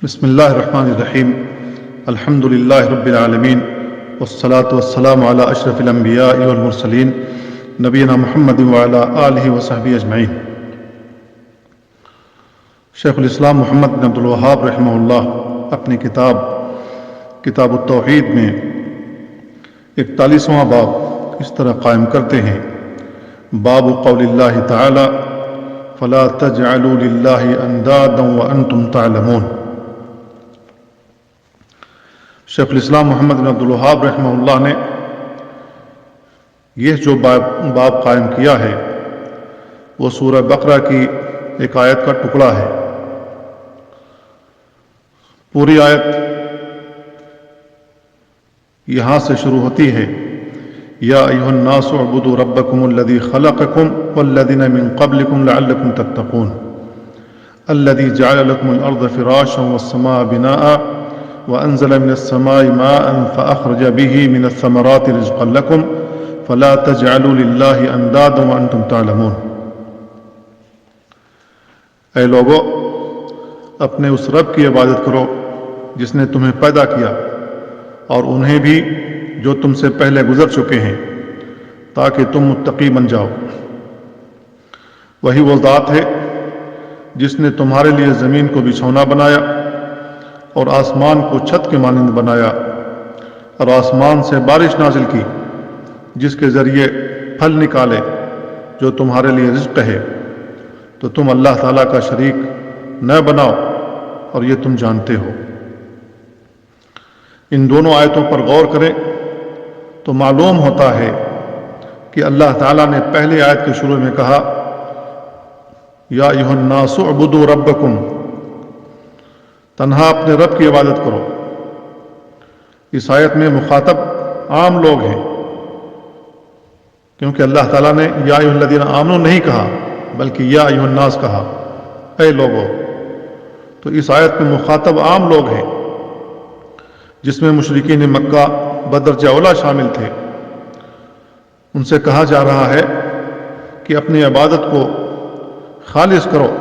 بسم اللہ الرحمن الرحیم الحمد للہ رب العالمین والصلاة والسلام علی اشرف الانبیاء والمرسلین نبینا محمد وعلی آلہ وصحبہ اجمعین۔ شیخ الاسلام محمد بن عبد الوہاب رحمہ اللہ اپنی کتاب التوحید میں 41واں باب اس طرح قائم کرتے ہیں: باب قول اللہ تعالی فلا تجعلوا للہ اندادا وانتم تعلمون۔ شیخ الاسلام محمد بن عبد الوہاب رحمہ اللہ نے یہ جو باب قائم کیا ہے وہ سورہ بقرہ کی ایک آیت کا ٹکڑا ہے۔ پوری آیت یہاں سے شروع ہوتی ہے: یا ایھا الناس اعبدوا ربکم الذی خلقکم والذین من قبلکم لعلکم تتقون الذی جعل لکم الارض فراشا والسماء بناء وأنزل من السماء ماء فأخرج به من الثمرات رزقا لكم فلا تجعلوا لله أندادا وأنتم تعلمون۔ اے لوگو، اپنے اس رب کی عبادت کرو جس نے تمہیں پیدا کیا اور انہیں بھی جو تم سے پہلے گزر چکے ہیں، تاکہ تم متقی بن جاؤ۔ وہی وہ ذات ہے جس نے تمہارے لیے زمین کو بچھونا بنایا اور آسمان کو چھت کے مانند بنایا، اور آسمان سے بارش نازل کی جس کے ذریعے پھل نکالے جو تمہارے لیے رزق ہے، تو تم اللہ تعالیٰ کا شریک نہ بناؤ، اور یہ تم جانتے ہو۔ ان دونوں آیتوں پر غور کریں تو معلوم ہوتا ہے کہ اللہ تعالیٰ نے پہلی آیت کے شروع میں کہا یا ایھا الناس اعبدوا ربکم، تنہا اپنے رب کی عبادت کرو۔ اس آیت میں مخاطب عام لوگ ہیں، کیونکہ اللہ تعالیٰ نے یا ایھا الذین آمنوا نہیں کہا بلکہ یا ایھا الناس کہا، اے لوگو۔ تو اس آیت میں مخاطب عام لوگ ہیں، جس میں مشرکین مکہ بدرجہ اولیٰ شامل تھے۔ ان سے کہا جا رہا ہے کہ اپنی عبادت کو خالص کرو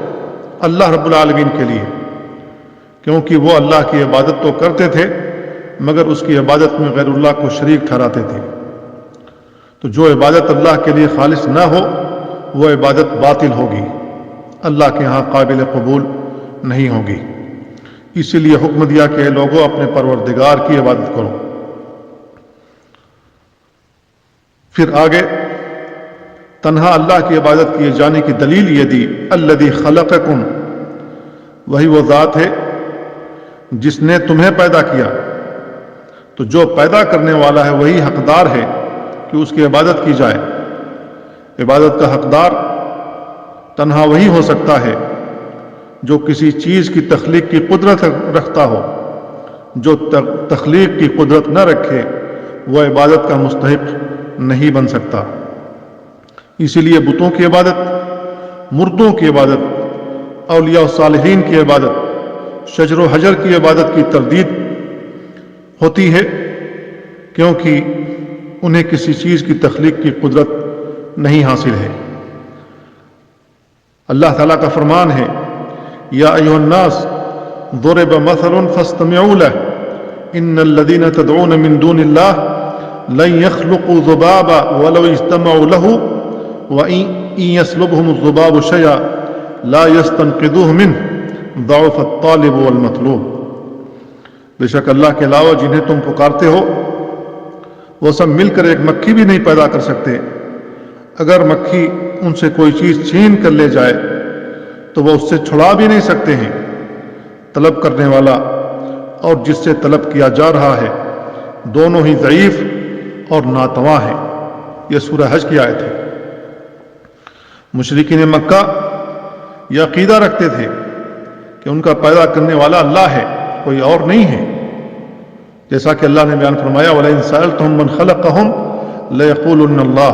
اللہ رب العالمین کے لیے، کیونکہ وہ اللہ کی عبادت تو کرتے تھے مگر اس کی عبادت میں غیر اللہ کو شریک ٹھہراتے تھے۔ تو جو عبادت اللہ کے لیے خالص نہ ہو وہ عبادت باطل ہوگی، اللہ کے ہاں قابل قبول نہیں ہوگی۔ اسی لیے حکم دیا کہ اے لوگوں، اپنے پروردگار کی عبادت کرو۔ پھر آگے تنہا اللہ کی عبادت کیے جانے کی دلیل یہ دی: الذی خلقکم، وہی وہ ذات ہے جس نے تمہیں پیدا کیا۔ تو جو پیدا کرنے والا ہے وہی حقدار ہے کہ اس کی عبادت کی جائے۔ عبادت کا حقدار تنہا وہی ہو سکتا ہے جو کسی چیز کی تخلیق کی قدرت رکھتا ہو۔ جو تخلیق کی قدرت نہ رکھے وہ عبادت کا مستحق نہیں بن سکتا۔ اسی لیے بتوں کی عبادت، مردوں کی عبادت، اولیاء الصالحین کی عبادت، شجر و حجر کی عبادت کی تردید ہوتی ہے، کیونکہ انہیں کسی چیز کی تخلیق کی قدرت نہیں حاصل ہے۔ اللہ تعالیٰ کا فرمان ہے: یا ایھا الناس ضرب مثل فاستمعوا له ان الذين تدعون من دون الله لن يخلقوا ذبابا ولو اجتمعوا له وان يسلبهم الذباب شيئا لا يستنقذوه منه ضعف الطالب والمطلوب۔ بے شک اللہ کے علاوہ جنہیں تم پکارتے ہو وہ سب مل کر ایک مکھی بھی نہیں پیدا کر سکتے۔ اگر مکھی ان سے کوئی چیز چھین کر لے جائے تو وہ اس سے چھڑا بھی نہیں سکتے ہیں۔ طلب کرنے والا اور جس سے طلب کیا جا رہا ہے دونوں ہی ضعیف اور ناتواں ہیں۔ یہ سورہ حج کی آیت ہے۔ مشرکین مکہ یہ عقیدہ رکھتے تھے کہ ان کا پیدا کرنے والا اللہ ہے، کوئی اور نہیں ہے، جیسا کہ اللہ نے بیان فرمایا: وَلَئِن سَأَلْتَهُم مَّنْ خَلَقَهُمْ لَيَقُولُنَّ اللَّهُ۔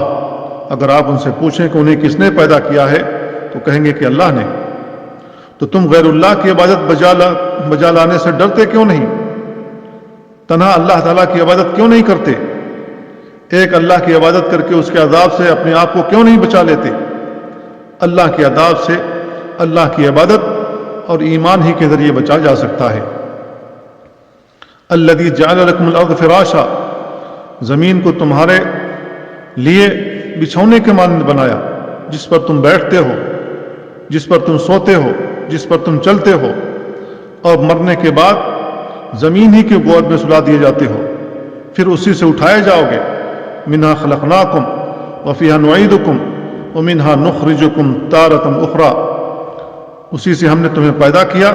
اگر آپ ان سے پوچھیں کہ انہیں کس نے پیدا کیا ہے تو کہیں گے کہ اللہ نے۔ تو تم غیر اللہ کی عبادت بجا لانے سے ڈرتے کیوں نہیں؟ تنہا اللہ تعالیٰ کی عبادت کیوں نہیں کرتے؟ ایک اللہ کی عبادت کر کے اس کے عذاب سے اپنے آپ کو کیوں نہیں بچا لیتے؟ اللہ کے عذاب سے اللہ کی عبادت اور ایمان ہی کے ذریعے بچا جا سکتا ہے۔ الذی جعل لکم الارض فراشا، زمین کو تمہارے لیے بچھونے کے مانند بنایا، جس پر تم بیٹھتے ہو، جس پر تم سوتے ہو، جس پر تم چلتے ہو، اور مرنے کے بعد زمین ہی کے گود میں سلا دیے جاتے ہو، پھر اسی سے اٹھائے جاؤ گے۔ منہا خلقناکم وفیہا نعیدکم ومنہا نخرجکم تارۃ اخری، اسی سے ہم نے تمہیں پیدا کیا،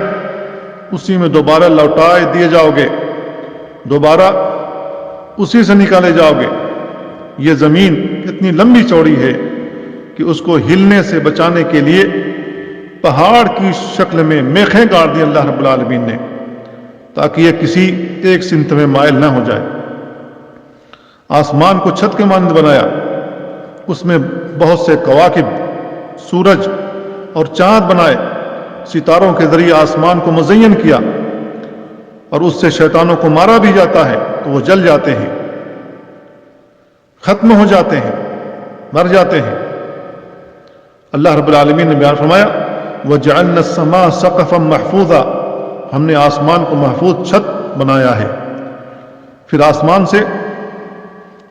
اسی میں دوبارہ لوٹائے دیے جاؤ گے، دوبارہ اسی سے نکالے جاؤ گے۔ یہ زمین اتنی لمبی چوڑی ہے کہ اس کو ہلنے سے بچانے کے لیے پہاڑ کی شکل میں میخیں گاڑ دی اللہ رب العالمین نے، تاکہ یہ کسی ایک سمت میں مائل نہ ہو جائے۔ آسمان کو چھت کے مانند بنایا، اس میں بہت سے کواکب، سورج اور چاند بنائے، ستاروں کے ذریعے آسمان کو مزین کیا، اور اس سے شیطانوں کو مارا بھی جاتا ہے تو وہ جل جاتے ہیں، ختم ہو جاتے ہیں، مر جاتے ہیں۔ اللہ رب العالمین نے بیان فرمایا وَجَعَلْنَا السَّمَاءَ سَقْفًا مَحْفُوظًا، ہم نے آسمان کو محفوظ چھت بنایا ہے۔ پھر آسمان سے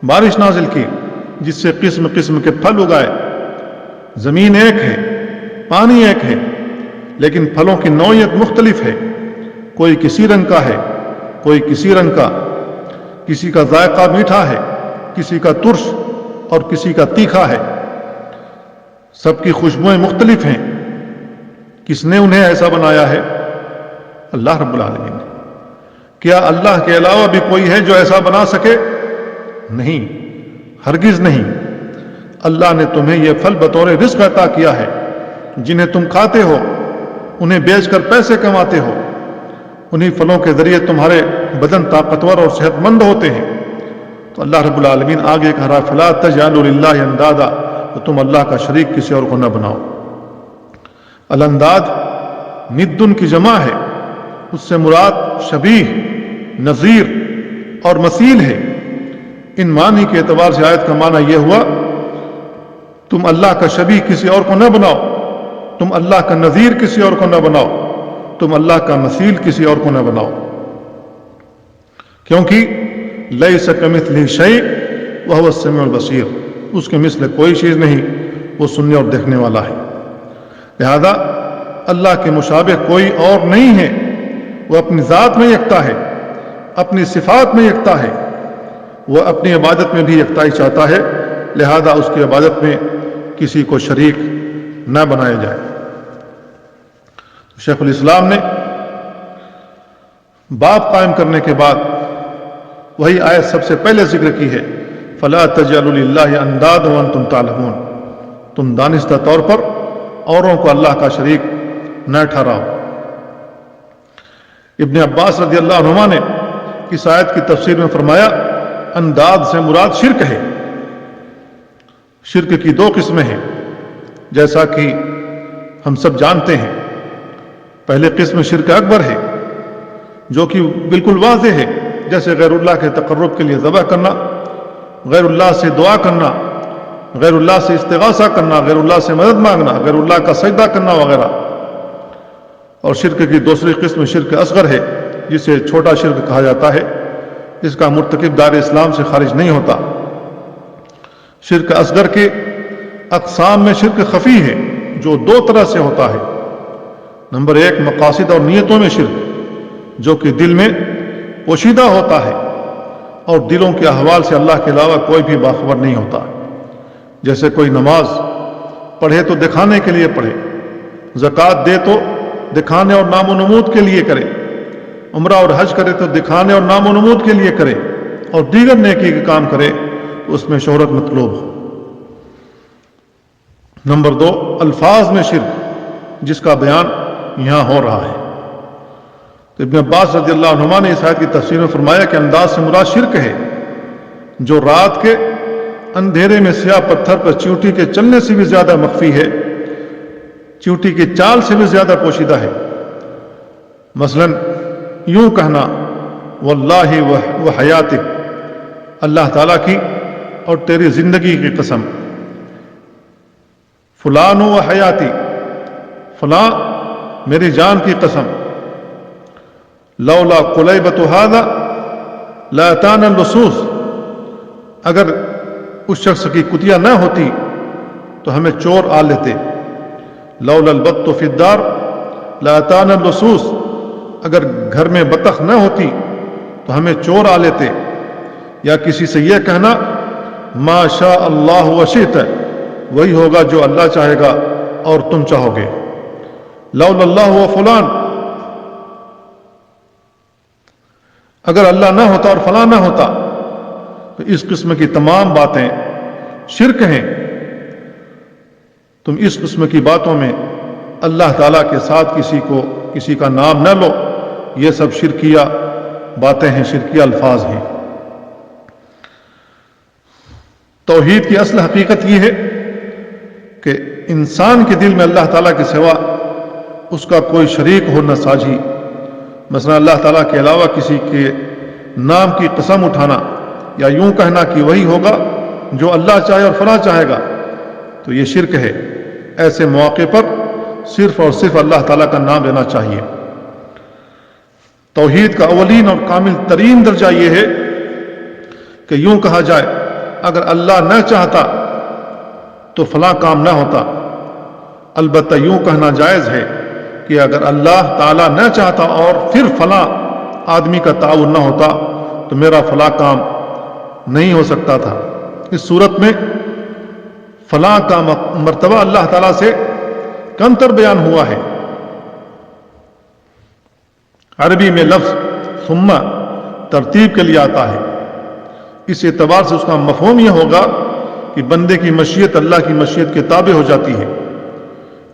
بارش نازل کی، جس سے قسم قسم کے پھل اگائے۔ زمین ایک ہے، پانی ایک ہے، لیکن پھلوں کی نوعیت مختلف ہے، کوئی کسی رنگ کا ہے، کوئی کسی رنگ کا، کسی کا ذائقہ میٹھا ہے، کسی کا ترش اور کسی کا تیکھا ہے، سب کی خوشبوئیں مختلف ہیں۔ کس نے انہیں ایسا بنایا ہے؟ اللہ رب العالمین نے۔ کیا اللہ کے علاوہ بھی کوئی ہے جو ایسا بنا سکے؟ نہیں، ہرگز نہیں۔ اللہ نے تمہیں یہ پھل بطور رزق عطا کیا ہے، جنہیں تم کھاتے ہو، انہیں بیچ کر پیسے کماتے ہو، انہی پھلوں کے ذریعے تمہارے بدن طاقتور اور صحت مند ہوتے ہیں۔ تو اللہ رب العالمین آگے کہہ رہا فلا تجعلوا للہ اندادا، تو تم اللہ کا شریک کسی اور کو نہ بناؤ۔ الانداد ندن کی جمع ہے، اس سے مراد شبیہ، نظیر اور مثیل ہے۔ ان معنی کے اعتبار سے آیت کا معنی یہ ہوا تم اللہ کا شبیہ کسی اور کو نہ بناؤ، تم اللہ کا نظیر کسی اور کو نہ بناؤ، تم اللہ کا مثیل کسی اور کو نہ بناؤ، کیونکہ لیس کمثلہ شیء وہو السمیع البصیر، اس کے مثل کوئی چیز نہیں، وہ سننے اور دیکھنے والا ہے۔ لہذا اللہ کے مشابہ کوئی اور نہیں ہے، وہ اپنی ذات میں یکتا ہے، اپنی صفات میں یکتا ہے، وہ اپنی عبادت میں بھی یکتائی چاہتا ہے، لہذا اس کی عبادت میں کسی کو شریک نہ بنایا جائے۔ شیخ الاسلام نے باب قائم کرنے کے بعد وہی آیت سب سے پہلے ذکر کی ہے فَلَا تَجْعَلُوا لِلَّهِ أَنْدَادًا وَأَنْتُمْ تَعْلَمُونَ، تم دانستہ طور پر اوروں کو اللہ کا شریک نہ ٹھہراؤ۔ ابن عباس رضی اللہ عنہما نے اس آیت کی تفسیر میں فرمایا انداد سے مراد شرک ہے۔ شرک کی دو قسمیں ہیں، جیسا کہ ہم سب جانتے ہیں۔ پہلے قسم شرک اکبر ہے، جو کہ بالکل واضح ہے، جیسے غیر اللہ کے تقرب کے لیے ذبح کرنا، غیر اللہ سے دعا کرنا، غیر اللہ سے استغاثہ کرنا، غیر اللہ سے مدد مانگنا، غیر اللہ کا سجدہ کرنا وغیرہ۔ اور شرک کی دوسری قسم شرک اصغر ہے، جسے چھوٹا شرک کہا جاتا ہے، اس کا مرتکب دار اسلام سے خارج نہیں ہوتا۔ شرک اصغر کے اقسام میں شرک خفی ہے، جو دو طرح سے ہوتا ہے۔ نمبر ایک مقاصد اور نیتوں میں شرک، جو کہ دل میں پوشیدہ ہوتا ہے اور دلوں کے احوال سے اللہ کے علاوہ کوئی بھی باخبر نہیں ہوتا۔ جیسے کوئی نماز پڑھے تو دکھانے کے لیے پڑھے، زکوٰۃ دے تو دکھانے اور نام و نمود کے لیے کرے، عمرہ اور حج کرے تو دکھانے اور نام و نمود کے لیے کرے، اور دیگر نیکی کے کام کرے تو اس میں شہرت مطلوب ہو۔ نمبر دو الفاظ میں شرک، جس کا بیان یہاں ہو رہا ہے۔ تو ابن عباس رضی اللہ عنہما نے اس آیت کی تفسیر میں فرمایا کہ انداز سے مراد شرک ہے جو رات کے اندھیرے میں سیاہ پتھر پر چیونٹی کے چلنے سے بھی زیادہ مخفی ہے، چیونٹی کی چال سے بھی زیادہ پوشیدہ ہے۔ مثلا یوں کہنا واللہ و حیاتک، اللہ تعالیٰ کی اور تیری زندگی کی قسم، فلان و حیاتی، فلاں میری جان کی قسم، لولا قلیبۃ ھذا لاتانا اللصوص، اگر اس شخص کی کتیا نہ ہوتی تو ہمیں چور آ لیتے. لولا البط فی الدار لاتانا اللصوص، اگر گھر میں بطخ نہ ہوتی تو ہمیں چور آ لیتے. یا کسی سے یہ کہنا ما شاء اللہ وشئت، وہی ہوگا جو اللہ چاہے گا اور تم چاہو گے. لولا اللہ و فلان، اگر اللہ نہ ہوتا اور فلاں نہ ہوتا. تو اس قسم کی تمام باتیں شرک ہیں. تم اس قسم کی باتوں میں اللہ تعالیٰ کے ساتھ کسی کا نام نہ لو. یہ سب شرکیہ باتیں ہیں، شرکیہ الفاظ ہیں. توحید کی اصل حقیقت یہ ہے کہ انسان کے دل میں اللہ تعالیٰ کے سوا اس کا کوئی شریک ہو نہ ساجی. مثلا اللہ تعالیٰ کے علاوہ کسی کے نام کی قسم اٹھانا یا یوں کہنا کہ وہی ہوگا جو اللہ چاہے اور فلاں چاہے گا، تو یہ شرک ہے. ایسے مواقع پر صرف اور صرف اللہ تعالیٰ کا نام لینا چاہیے. توحید کا اولین اور کامل ترین درجہ یہ ہے کہ یوں کہا جائے اگر اللہ نہ چاہتا تو فلاں کام نہ ہوتا. البتہ یوں کہنا جائز ہے کہ اگر اللہ تعالیٰ نہ چاہتا اور پھر فلاں آدمی کا تعاون نہ ہوتا تو میرا فلاں کام نہیں ہو سکتا تھا. اس صورت میں فلاں کا مرتبہ اللہ تعالیٰ سے کمتر بیان ہوا ہے. عربی میں لفظ ثم ترتیب کے لیے آتا ہے. اس اعتبار سے اس کا مفہوم یہ ہوگا کہ بندے کی مشیت اللہ کی مشیت کے تابع ہو جاتی ہے.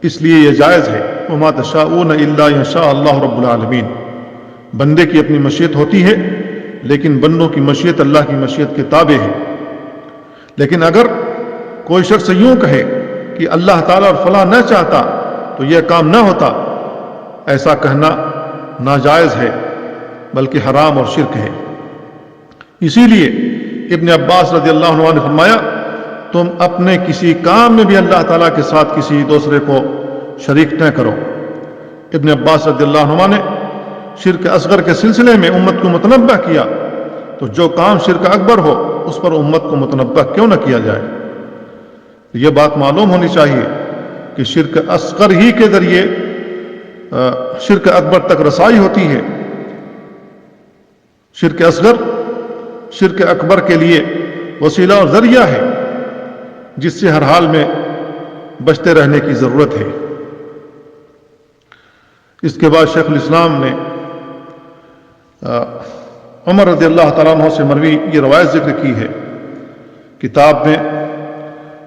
اس لیے یہ جائز ہے وما تشاءون الا یشاء اللہ رب العالمین. بندے کی اپنی مشیت ہوتی ہے لیکن بندوں کی مشیت اللہ کی مشیت کے تابع ہے. لیکن اگر کوئی شخص یوں کہے کہ اللہ تعالیٰ اور فلاں نہ چاہتا تو یہ کام نہ ہوتا، ایسا کہنا ناجائز ہے بلکہ حرام اور شرک ہے. اسی لیے ابن عباس رضی اللہ عنہ نے فرمایا تم اپنے کسی کام میں بھی اللہ تعالیٰ کے ساتھ کسی دوسرے کو شریک نہ کرو. ابن عباس رضی اللہ عنہ نے شرک اصغر کے سلسلے میں امت کو متنبہ کیا، تو جو کام شرک اکبر ہو اس پر امت کو متنبہ کیوں نہ کیا جائے. یہ بات معلوم ہونی چاہیے کہ شرک اصغر ہی کے ذریعے شرک اکبر تک رسائی ہوتی ہے. شرک اصغر شرک اکبر کے لیے وسیلہ اور ذریعہ ہے جس سے ہر حال میں بچتے رہنے کی ضرورت ہے. اس کے بعد شیخ الاسلام نے عمر رضی اللہ تعالیٰ عنہ سے مروی یہ روایت ذکر کی ہے. کتاب میں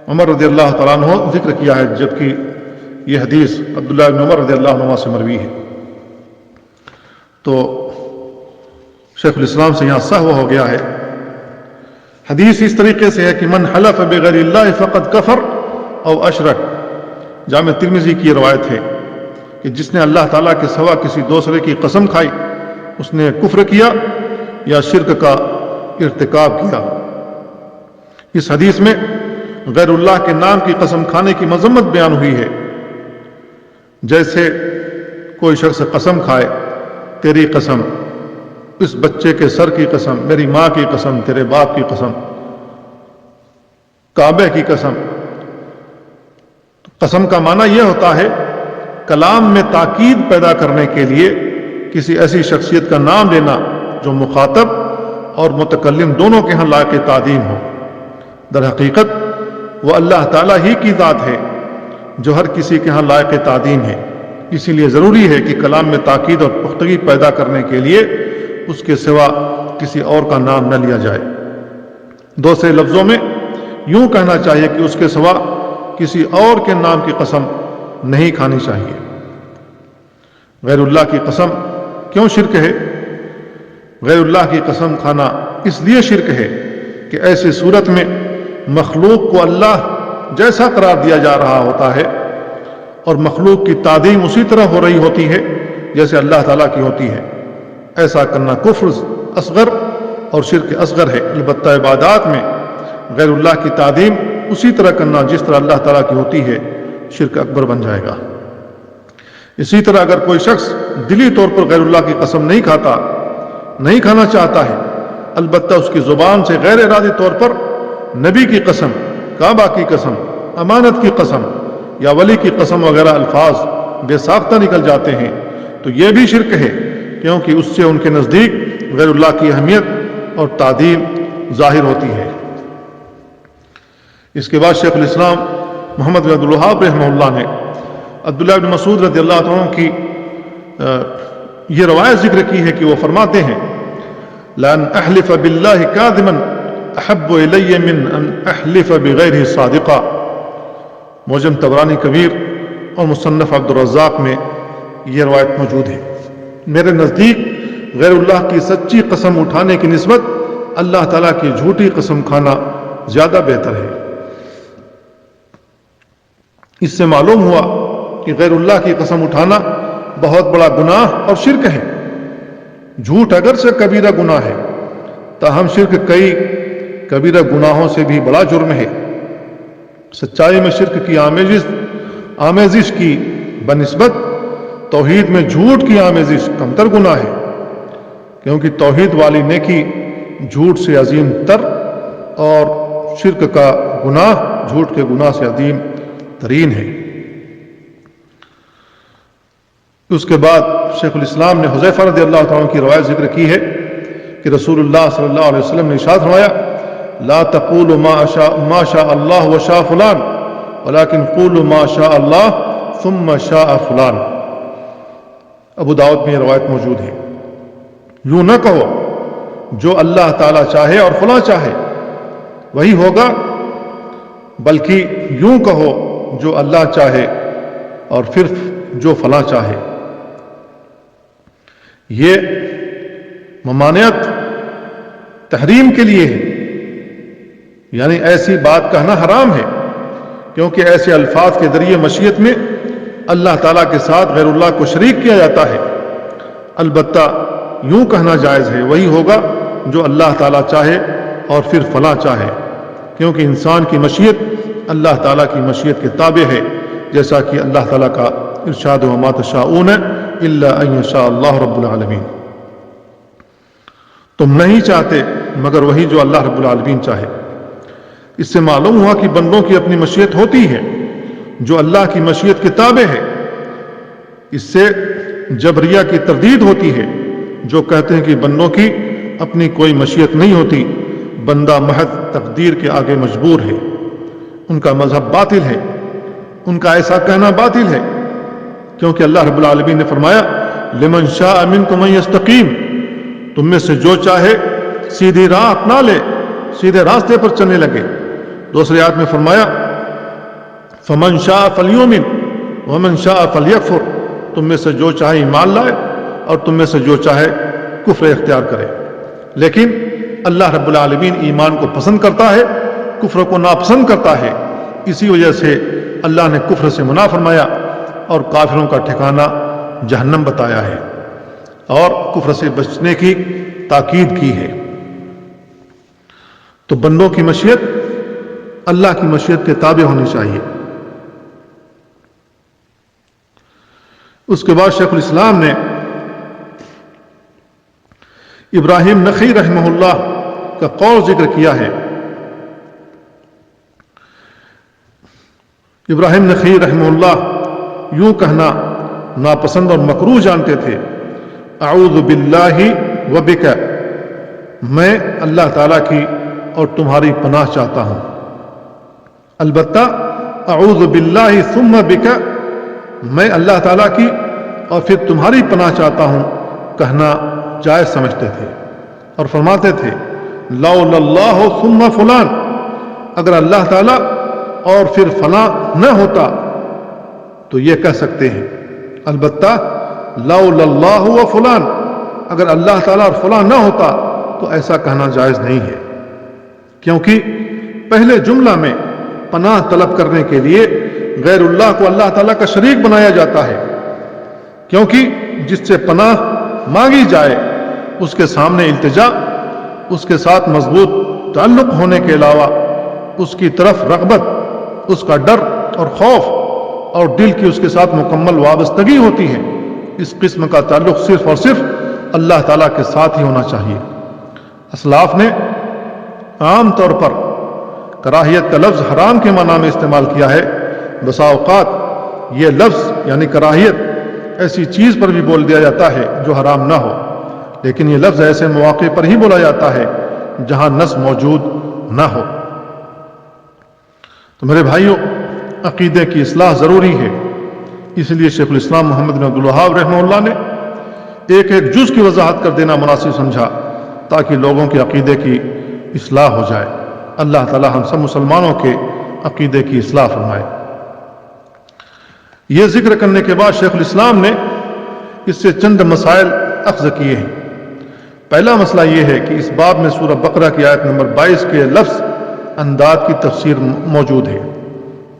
عمر رضی اللہ تعالیٰ عنہ ذکر کیا ہے، جبکہ یہ حدیث عبداللہ بن عمر رضی اللہ عنہ سے مروی ہے. تو شیخ الاسلام سے یہاں سہو ہو گیا ہے. حدیث اس طریقے سے ہے کہ من حلف بغیر اللہ فقد کفر او اشرک. جامع ترمذی کی روایت ہے کہ جس نے اللہ تعالیٰ کے سوا کسی دوسرے کی قسم کھائی اس نے کفر کیا یا شرک کا ارتکاب کیا. اس حدیث میں غیر اللہ کے نام کی قسم کھانے کی مذمت بیان ہوئی ہے. جیسے کوئی شخص قسم کھائے تیری قسم، اس بچے کے سر کی قسم، میری ماں کی قسم، تیرے باپ کی قسم، کعبے کی قسم. قسم کا معنی یہ ہوتا ہے کلام میں تاکید پیدا کرنے کے لیے کسی ایسی شخصیت کا نام لینا جو مخاطب اور متکلم دونوں کے ہاں لائق تعظیم ہو. در حقیقت وہ اللہ تعالیٰ ہی کی ذات ہے جو ہر کسی کے ہاں لائق تعظیم ہے. اسی لیے ضروری ہے کہ کلام میں تاکید اور پختگی پیدا کرنے کے لیے اس کے سوا کسی اور کا نام نہ لیا جائے. دوسرے لفظوں میں یوں کہنا چاہیے کہ اس کے سوا کسی اور کے نام کی قسم نہیں کھانی چاہیے. غیر اللہ کی قسم کیوں شرک ہے؟ غیر اللہ کی قسم کھانا اس لیے شرک ہے کہ ایسی صورت میں مخلوق کو اللہ جیسا قرار دیا جا رہا ہوتا ہے اور مخلوق کی تعظیم اسی طرح ہو رہی ہوتی ہے جیسے اللہ تعالیٰ کی ہوتی ہے. ایسا کرنا کفر اصغر اور شرک اصغر ہے. البتہ عبادات میں غیر اللہ کی تعظیم اسی طرح کرنا جس طرح اللہ تعالیٰ کی ہوتی ہے شرک اکبر بن جائے گا. اسی طرح اگر کوئی شخص دلی طور پر غیر اللہ کی قسم نہیں کھانا چاہتا ہے، البتہ اس کی زبان سے غیر ارادی طور پر نبی کی قسم، کعبہ کی قسم، امانت کی قسم یا ولی کی قسم وغیرہ الفاظ بے ساختہ نکل جاتے ہیں تو یہ بھی شرک ہے، کیونکہ اس سے ان کے نزدیک غیر اللہ کی اہمیت اور تعظیم ظاہر ہوتی ہے۔ اس کے بعد شیخ الاسلام محمد بن عبد الوہاب رحمہ اللہ نے عبداللہ بن مسعود رضی اللہ عنہ کی یہ روایت ذکر کی ہے کہ وہ فرماتے ہیں لَأَنْ أَحْلِفَ بِاللَّهِ كَاذِبًا أَحَبُّ إِلَيَّ مِنْ أَنْ أَحْلِفَ بِغَيْرِهِ صَادِقًا۔ معجم طبرانی کبیر اور مصنف عبد الرزاق میں یہ روایت موجود ہے۔ میرے نزدیک غیر اللہ کی سچی قسم اٹھانے کی نسبت اللہ تعالیٰ کی جھوٹی قسم کھانا زیادہ بہتر ہے۔ اس سے معلوم ہوا کہ غیر اللہ کی قسم اٹھانا بہت بڑا گناہ اور شرک ہے۔ جھوٹ اگرچہ کبیرہ گناہ ہے، تاہم شرک کئی کبیرہ گناہوں سے بھی بڑا جرم ہے۔ سچائی میں شرک کی آمیزش کی بنسبت توحید میں جھوٹ کی آمیزش کمتر گناہ ہے، کیونکہ توحید والی نیکی جھوٹ سے عظیم تر اور شرک کا گناہ جھوٹ کے گناہ سے عظیم ترین ہے۔ اس کے بعد شیخ الاسلام نے حذیفہ رضی اللہ تعالیٰ عنہ کی روایت ذکر کی ہے کہ رسول اللہ صلی اللہ علیہ وسلم نے ارشاد فرمایا لا تقولوا ما شاء اللہ وشاء فلان ولكن قولوا ما شاء اللہ ثم شاء فلان۔ ابو داؤد میں یہ روایت موجود ہے۔ یوں نہ کہو جو اللہ تعالیٰ چاہے اور فلاں چاہے وہی ہوگا، بلکہ یوں کہو جو اللہ چاہے اور پھر جو فلاں چاہے۔ یہ ممانعت تحریم کے لیے ہے، یعنی ایسی بات کہنا حرام ہے، کیونکہ ایسے الفاظ کے ذریعے مشیت میں اللہ تعالیٰ کے ساتھ غیر اللہ کو شریک کیا جاتا ہے۔ البتہ یوں کہنا جائز ہے، وہی ہوگا جو اللہ تعالیٰ چاہے اور پھر فلاں چاہے، کیونکہ انسان کی مشیت اللہ تعالیٰ کی مشیت کے تابع ہے، جیسا کہ اللہ تعالیٰ کا ارشاد وما تشاءون الا ان یشاء اللہ رب العالمین۔ تم نہیں چاہتے مگر وہی جو اللہ رب العالمین چاہے۔ اس سے معلوم ہوا کہ بندوں کی اپنی مشیت ہوتی ہے جو اللہ کی مشیت کے تابع ہے۔ اس سے جبریہ کی تردید ہوتی ہے جو کہتے ہیں کہ بندوں کی اپنی کوئی مشیت نہیں ہوتی، بندہ محض تقدیر کے آگے مجبور ہے۔ ان کا مذہب باطل ہے، ان کا ایسا کہنا باطل ہے، کیونکہ اللہ رب العالمین نے فرمایا لمن شاء منکم ان یستقیم، تم میں سے جو چاہے سیدھی راہ اپنا لے، سیدھے راستے پر چلنے لگے۔ دوسری آیت میں فرمایا فمن شاء فلیؤمن ومن شاء فلیکفر، تم میں سے جو چاہے ایمان لائے اور تم میں سے جو چاہے کفر اختیار کرے۔ لیکن اللہ رب العالمین ایمان کو پسند کرتا ہے، کفر کو ناپسند کرتا ہے، اسی وجہ سے اللہ نے کفر سے منع فرمایا اور کافروں کا ٹھکانہ جہنم بتایا ہے اور کفر سے بچنے کی تاکید کی ہے۔ تو بندوں کی مشیت اللہ کی مشیت کے تابع ہونی چاہیے۔ اس کے بعد شیخ الاسلام نے ابراہیم نخعی رحمہ اللہ کا قول ذکر کیا ہے۔ ابراہیم نخعی رحمہ اللہ یوں کہنا ناپسند اور مکروہ جانتے تھے اعوذ باللہ و بک، میں اللہ تعالیٰ کی اور تمہاری پناہ چاہتا ہوں۔ البتہ اعوذ باللہ ثم بک، میں اللہ تعالیٰ کی اور پھر تمہاری پناہ چاہتا ہوں کہنا جائز سمجھتے تھے، اور فرماتے تھے لولا اللہ ثم فلان، اگر اللہ تعالیٰ اور پھر فلاں نہ ہوتا تو یہ کہہ سکتے ہیں۔ البتہ لولا اللہ و فلان، اگر اللہ تعالیٰ اور فلاں نہ ہوتا تو ایسا کہنا جائز نہیں ہے، کیونکہ پہلے جملہ میں پناہ طلب کرنے کے لیے غیر اللہ کو اللہ تعالیٰ کا شریک بنایا جاتا ہے، کیونکہ جس سے پناہ مانگی جائے اس کے سامنے التجا، اس کے ساتھ مضبوط تعلق ہونے کے علاوہ اس کی طرف رغبت، اس کا ڈر اور خوف اور دل کی اس کے ساتھ مکمل وابستگی ہوتی ہے۔ اس قسم کا تعلق صرف اور صرف اللہ تعالیٰ کے ساتھ ہی ہونا چاہیے۔ اسلاف نے عام طور پر کراہیت کا لفظ حرام کے معنی میں استعمال کیا ہے. بسا اوقات یہ لفظ یعنی کراہیت ایسی چیز پر بھی بول دیا جاتا ہے جو حرام نہ ہو، لیکن یہ لفظ ایسے مواقع پر ہی بولا جاتا ہے جہاں نص موجود نہ ہو. تو میرے بھائیوں، عقیدے کی اصلاح ضروری ہے. اس لیے شیخ الاسلام محمد بن عبد الوہاب رحمہ اللہ نے ایک ایک جز کی وضاحت کر دینا مناسب سمجھا تاکہ لوگوں کے عقیدے کی اصلاح ہو جائے. اللہ تعالی ہم سب مسلمانوں کے عقیدے کی اصلاح فرمائے. یہ ذکر کرنے کے بعد شیخ الاسلام نے اس سے چند مسائل اخذ کیے ہیں. پہلا مسئلہ یہ ہے کہ اس باب میں سورہ بقرہ کی آیت نمبر 22 کے لفظ انداد کی تفسیر موجود ہے.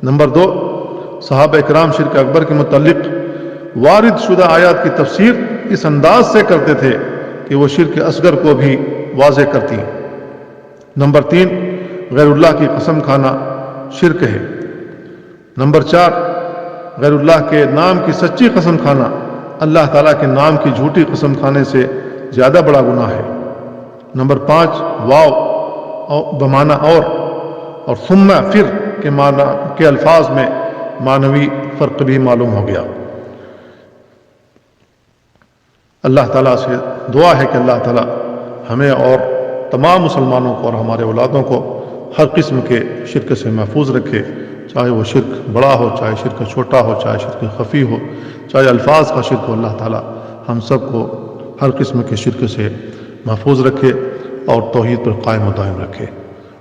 نمبر 2، صحابہ اکرام شرک اکبر کے متعلق وارد شدہ آیات کی تفسیر اس انداز سے کرتے تھے کہ وہ شرک اصغر کو بھی واضح کرتی ہیں. نمبر 3، غیر اللہ کی قسم کھانا شرک ہے. نمبر 4، غیر اللہ کے نام کی سچی قسم کھانا اللہ تعالیٰ کے نام کی جھوٹی قسم کھانے سے زیادہ بڑا گناہ ہے. نمبر 5، واو بمعنی اور ثم پھر کے معنی کے الفاظ میں معنوی فرق بھی معلوم ہو گیا. اللہ تعالیٰ سے دعا ہے کہ اللہ تعالیٰ ہمیں اور تمام مسلمانوں کو اور ہمارے اولادوں کو ہر قسم کے شرک سے محفوظ رکھے، چاہے وہ شرک بڑا ہو، چاہے شرک چھوٹا ہو، چاہے شرک خفی ہو، چاہے الفاظ کا شرک ہو. اللہ تعالیٰ ہم سب کو ہر قسم کے شرک سے محفوظ رکھے اور توحید پر قائم و دائم رکھے.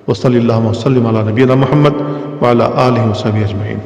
وصلی اللہ وسلم علی نبینا محمد وعلی آلہ وصحبہ اجمعین.